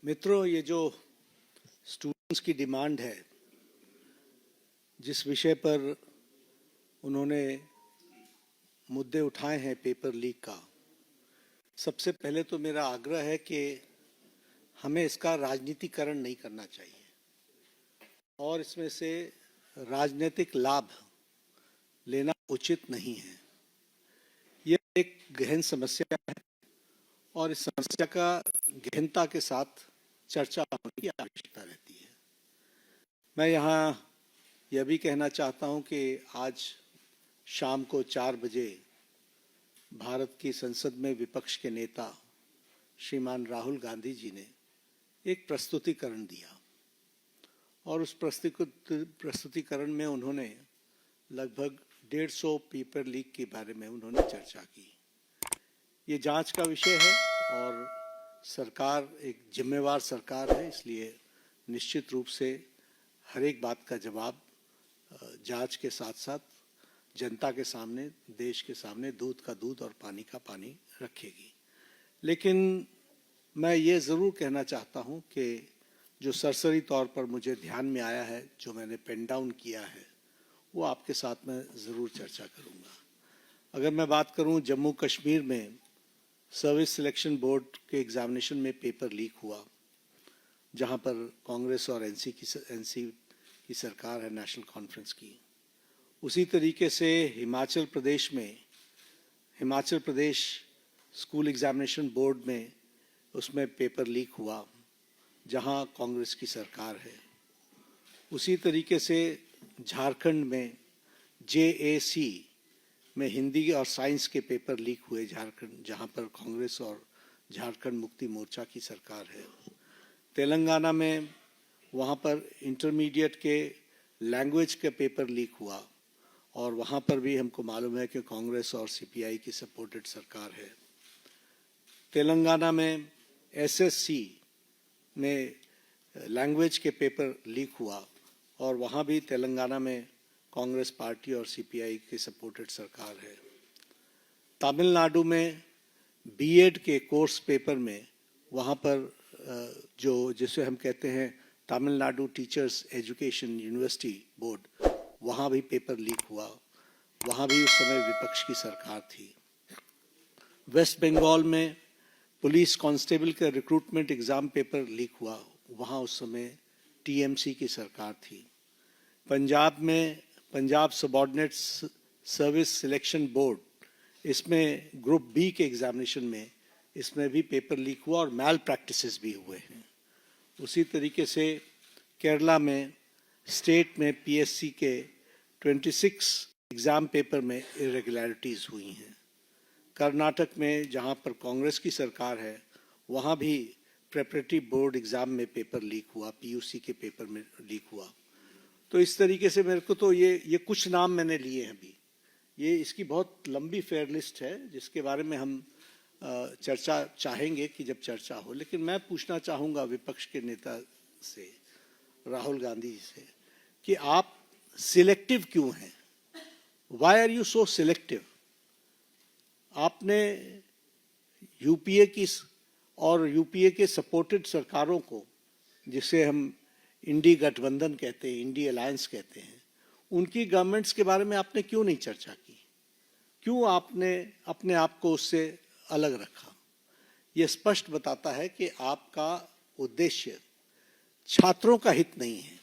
मित्रों, ये जो स्टूडेंट्स की डिमांड है, जिस विषय पर उन्होंने मुद्दे उठाए हैं पेपर लीक का, सबसे पहले तो मेरा आग्रह है कि हमें इसका राजनीतिकरण नहीं करना चाहिए और इसमें से राजनीतिक लाभ लेना उचित नहीं है। यह एक गहन समस्या है और इस समस्या का गहनता के साथ चर्चा होने की आवश्यकता रहती है। मैं यहाँ यह भी कहना चाहता हूँ कि आज शाम को 4 बजे भारत की संसद में विपक्ष के नेता श्रीमान राहुल गांधी जी ने एक प्रस्तुतिकरण दिया और उस प्रस्तुतिकरण में उन्होंने लगभग 150 पेपर लीक के बारे में उन्होंने चर्चा की। ये जांच का विषय है और सरकार एक जिम्मेवार सरकार है, इसलिए निश्चित रूप से हर एक बात का जवाब जांच के साथ साथ जनता के सामने, देश के सामने दूध का दूध और पानी का पानी रखेगी। लेकिन मैं ये ज़रूर कहना चाहता हूँ कि जो सरसरी तौर पर मुझे ध्यान में आया है, जो मैंने पेन डाउन किया है, वो आपके साथ में ज़रूर चर्चा करूँगा। अगर मैं बात करूँ, जम्मू कश्मीर में सर्विस सिलेक्शन बोर्ड के एग्जामिनेशन में पेपर लीक हुआ, जहाँ पर कांग्रेस और एनसी की सरकार है, नेशनल कॉन्फ्रेंस की। उसी तरीके से Himachal Pradesh school examination board में उसमें पेपर लीक हुआ, जहां कांग्रेस की सरकार है। उसी तरीके से झारखंड में JAC में हिंदी और साइंस के पेपर लीक हुए झारखंड, जहां पर कांग्रेस और झारखंड मुक्ति मोर्चा की सरकार है। तेलंगाना में वहाँ पर इंटरमीडिएट के लैंग्वेज का पेपर लीक हुआ और वहाँ पर भी हमको मालूम है कि कांग्रेस और CPI की सपोर्टेड सरकार है। तेलंगाना में SSC में लैंग्वेज के पेपर लीक हुआ और वहाँ भी तेलंगाना में कांग्रेस पार्टी और CPI की सपोर्टेड सरकार है। तमिलनाडु में BEd के कोर्स पेपर में वहाँ पर जो जिसे हम कहते हैं Tamil Nadu teachers education university board, वहाँ भी पेपर लीक हुआ। वहाँ भी उस समय विपक्ष की सरकार थी। वेस्ट बंगाल में पुलिस कांस्टेबल का रिक्रूटमेंट एग्ज़ाम पेपर लीक हुआ, वहाँ उस समय TMC की सरकार थी। पंजाब में Punjab subordinate service selection board, इसमें ग्रुप B के एग्जामिनेशन में इसमें भी पेपर लीक हुआ और मैल प्रैक्टिसेस भी हुए हैं। उसी तरीके से केरला में स्टेट में PSC के 26 एग्ज़ाम पेपर में इरेगुलरिटीज़ हुई हैं। कर्नाटक में जहां पर कांग्रेस की सरकार है, वहां भी प्रेपरेटरी बोर्ड एग्ज़ाम में पेपर लीक हुआ, PUC के पेपर में लीक हुआ। तो इस तरीके से मेरे को तो ये कुछ नाम मैंने लिए हैं अभी। ये इसकी बहुत लंबी फेयर लिस्ट है जिसके बारे में हम चर्चा चाहेंगे कि जब चर्चा हो। लेकिन मैं पूछना चाहूँगा विपक्ष के नेता से, राहुल गांधी जी से, कि आप सिलेक्टिव क्यों हैं? Why are you so selective? आपने UPA की और UPA के सपोर्टेड सरकारों को, जिसे हम इंडी गठबंधन कहते हैं, इंडी अलायंस कहते हैं, उनकी गवर्नमेंट्स के बारे में आपने क्यों नहीं चर्चा की? क्यों आपने अपने आप को उससे अलग रखा? यह स्पष्ट बताता है कि आपका उद्देश्य छात्रों का हित नहीं है।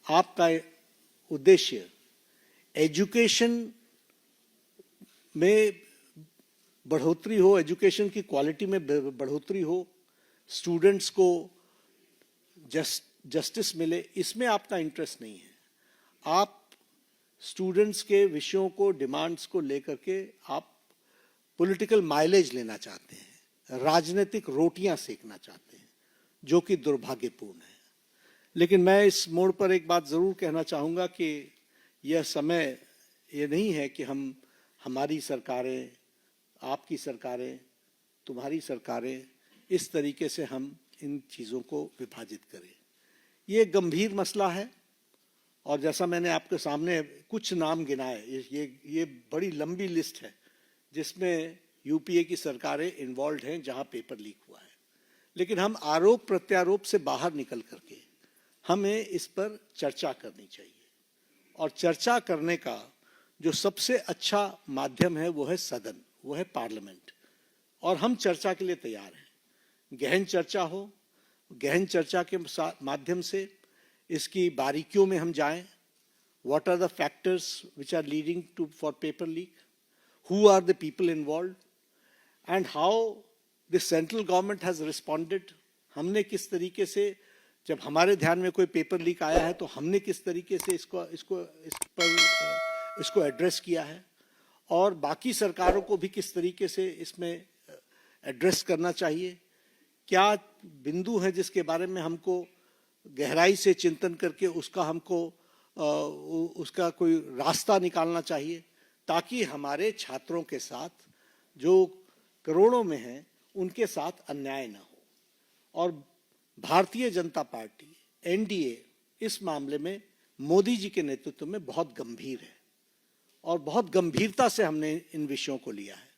आपका उद्देश्य एजुकेशन में बढ़ोतरी हो, एजुकेशन की क्वालिटी में बढ़ोतरी हो, स्टूडेंट्स को जस्टिस मिले, इसमें आपका इंटरेस्ट नहीं है। आप स्टूडेंट्स के विषयों को, डिमांड्स को लेकर के आप पॉलिटिकल माइलेज लेना चाहते हैं, राजनीतिक रोटियां सेकना चाहते हैं, जो कि दुर्भाग्यपूर्ण है। लेकिन मैं इस मोड़ पर एक बात जरूर कहना चाहूँगा कि यह समय ये नहीं है कि हमारी सरकारें, आपकी सरकारें, तुम्हारी सरकारें, इस तरीके से हम इन चीज़ों को विभाजित करें। ये गंभीर मसला है और जैसा मैंने आपके सामने कुछ नाम गिनाए, ये बड़ी लंबी लिस्ट है जिसमें UPA की सरकारें इन्वॉल्व हैं, जहां पेपर लीक हुआ है। लेकिन हम आरोप प्रत्यारोप से बाहर निकल करके हमें इस पर चर्चा करनी चाहिए। और चर्चा करने का जो सबसे अच्छा माध्यम है वो है सदन, वो है पार्लियामेंट। और हम चर्चा के लिए तैयार हैं। गहन चर्चा हो, गहन चर्चा के माध्यम से इसकी बारीकियों में हम जाएं। What are the factors which are leading to for paper leak? Who are the people involved? And how the central government has responded? हमने किस तरीके से, जब हमारे ध्यान में कोई पेपर लीक आया है तो हमने किस तरीके से इसको एड्रेस किया है, और बाकी सरकारों को भी किस तरीके से इसमें एड्रेस करना चाहिए। क्या बिंदु है जिसके बारे में हमको गहराई से चिंतन करके उसका कोई रास्ता निकालना चाहिए, ताकि हमारे छात्रों के साथ जो करोड़ों में हैं उनके साथ अन्याय न हो। और भारतीय जनता पार्टी एनडीए इस मामले में मोदी जी के नेतृत्व में बहुत गंभीर है और बहुत गंभीरता से हमने इन विषयों को लिया है।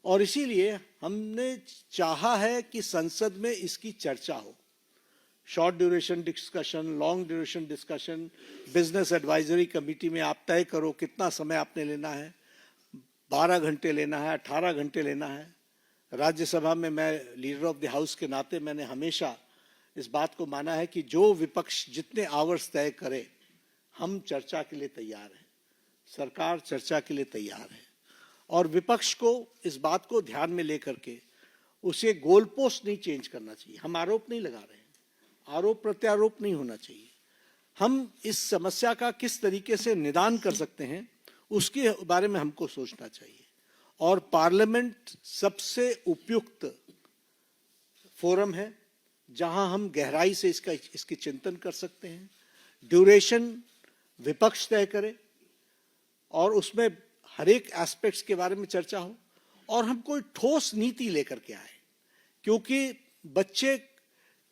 और इसीलिए हमने चाहा है कि संसद में इसकी चर्चा हो। Short duration discussion, long duration discussion, business advisory committee में आप तय करो कितना समय आपने लेना है, 12 घंटे लेना है, 18 घंटे लेना है। राज्यसभा में मैं लीडर ऑफ द हाउस के नाते मैंने हमेशा इस बात को माना है कि जो विपक्ष जितने आवर्स तय करे, हम चर्चा के लिए तैयार हैं, सरकार चर्चा के लिए तैयार है। और विपक्ष को इस बात को ध्यान में लेकर के उसे गोल पोस्ट नहीं चेंज करना चाहिए। हम आरोप नहीं लगा रहे हैं, आरोप प्रत्यारोप नहीं होना चाहिए। हम इस समस्या का किस तरीके से निदान कर सकते हैं उसके बारे में हमको सोचना चाहिए। और पार्लियामेंट सबसे उपयुक्त फोरम है जहां हम गहराई से इसकी चिंतन कर सकते हैं। ड्यूरेशन विपक्ष तय करे और उसमें हर एक एस्पेक्ट्स के बारे में चर्चा हो, और हम कोई ठोस नीति लेकर के आए। क्योंकि बच्चे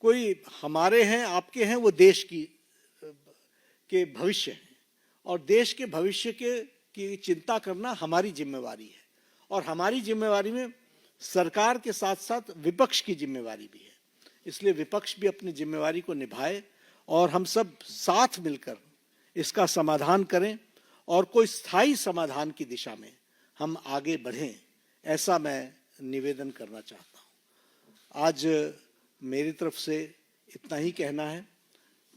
कोई हमारे हैं, आपके हैं, वो देश के भविष्य हैं, और देश के भविष्य की चिंता करना हमारी जिम्मेवारी है। और हमारी जिम्मेवारी में सरकार के साथ साथ विपक्ष की जिम्मेवारी भी है। इसलिए विपक्ष भी अपनी जिम्मेवारी को निभाए और हम सब साथ मिलकर इसका समाधान करें और कोई स्थायी समाधान की दिशा में हम आगे बढ़ें, ऐसा मैं निवेदन करना चाहता हूं। आज मेरी तरफ से इतना ही कहना है।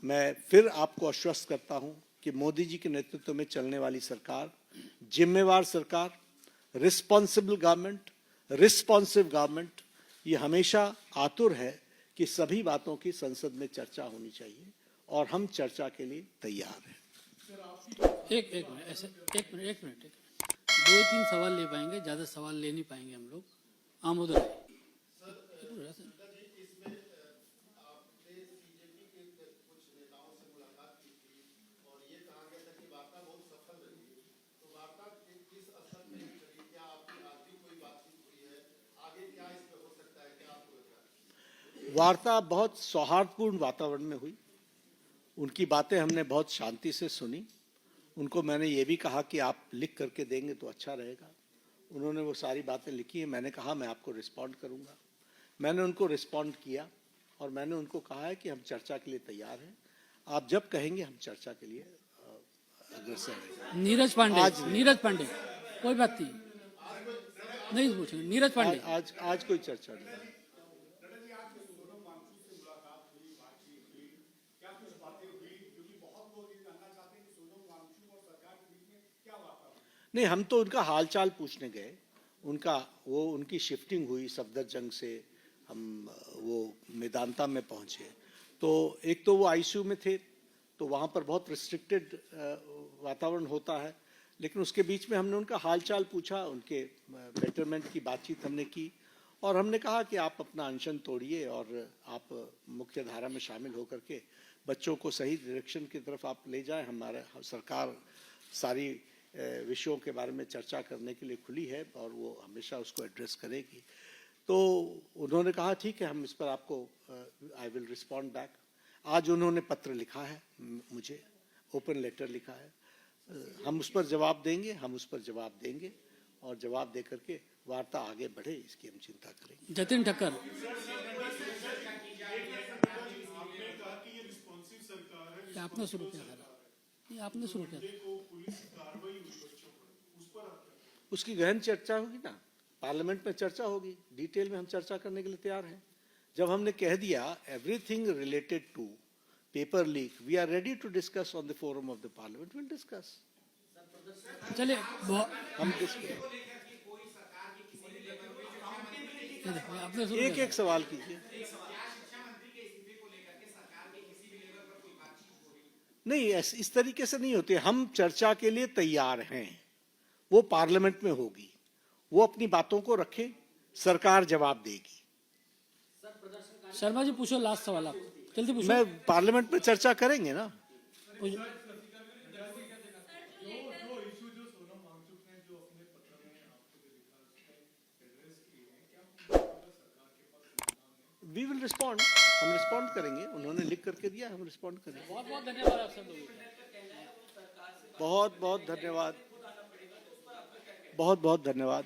मैं फिर आपको आश्वस्त करता हूं कि मोदी जी के नेतृत्व में चलने वाली सरकार जिम्मेवार सरकार, रिस्पॉन्सिबल गवर्नमेंट, रिस्पॉन्सिव गवर्नमेंट, ये हमेशा आतुर है कि सभी बातों की संसद में चर्चा होनी चाहिए, और हम चर्चा के लिए तैयार हैं। एक मिनट 2-3 सवाल ले पाएंगे, ज्यादा सवाल ले नहीं पाएंगे हम लोग। आमोदन वार्ता बहुत सौहार्दपूर्ण वातावरण में हुई। उनकी बातें हमने बहुत शांति से सुनी। उनको मैंने ये भी कहा कि आप लिख करके देंगे तो अच्छा रहेगा। उन्होंने वो सारी बातें लिखी हैं। मैंने कहा मैं आपको रिस्पॉन्ड करूंगा। मैंने उनको रिस्पॉन्ड किया और मैंने उनको कहा है कि हम चर्चा के लिए तैयार हैं। आप जब कहेंगे हम चर्चा के लिए अग्रसर रहेंगे। नीरज पांडे कोई बात नहीं पूछेंगे। नीरज पांडे आज कोई चर्चा नहीं। नहीं, हम तो उनका हालचाल पूछने गए। उनकी शिफ्टिंग हुई सफदरजंग से, हम वो मेदांता में पहुंचे। तो एक तो वो आईसीयू में थे, तो वहाँ पर बहुत रिस्ट्रिक्टेड वातावरण होता है, लेकिन उसके बीच में हमने उनका हालचाल पूछा, उनके बेटरमेंट की बातचीत हमने की, और हमने कहा कि आप अपना अनशन तोड़िए और आप मुख्य धारा में शामिल होकर के बच्चों को सही डायरेक्शन की तरफ आप ले जाएं। हमारा सरकार सारी विषयों के बारे में चर्चा करने के लिए खुली है और वो हमेशा उसको एड्रेस करेगी। तो उन्होंने कहा ठीक है, हम इस पर आपको आई विल रिस्पॉन्ड बैक। आज उन्होंने पत्र लिखा है, मुझे ओपन लेटर लिखा है। हम उस पर जवाब देंगे और जवाब दे करके वार्ता आगे बढ़े, इसकी हम चिंता करेंगे। जतिन ठक्कर। ये आपने शुरू किया था, ये आपने शुरू किया था। उसकी गहन चर्चा होगी ना, पार्लियामेंट में चर्चा होगी, डिटेल में हम चर्चा करने के लिए तैयार हैं। जब हमने कह दिया everything related to paper leak, we are ready to discuss on the forum of the parliament, will discuss. चलिए हम डिस्कस, आपने शुरू एक किया एक सवाल कीजिए। नहीं, इस तरीके से नहीं होते। हम चर्चा के लिए तैयार हैं, वो पार्लियामेंट में होगी, वो अपनी बातों को रखे, सरकार जवाब देगी। शर्मा जी पूछो, लास्ट सवाल आप जल्दी पूछो। मैं पार्लियामेंट में चर्चा करेंगे ना। वी विल रिस्पॉन्ड, हम रिस्पॉन्ड करेंगे। उन्होंने लिख करके दिया, हम रिस्पॉन्ड करेंगे। बहुत बहुत धन्यवाद आप सब लोगों का। बहुत बहुत धन्यवाद, बहुत बहुत धन्यवाद।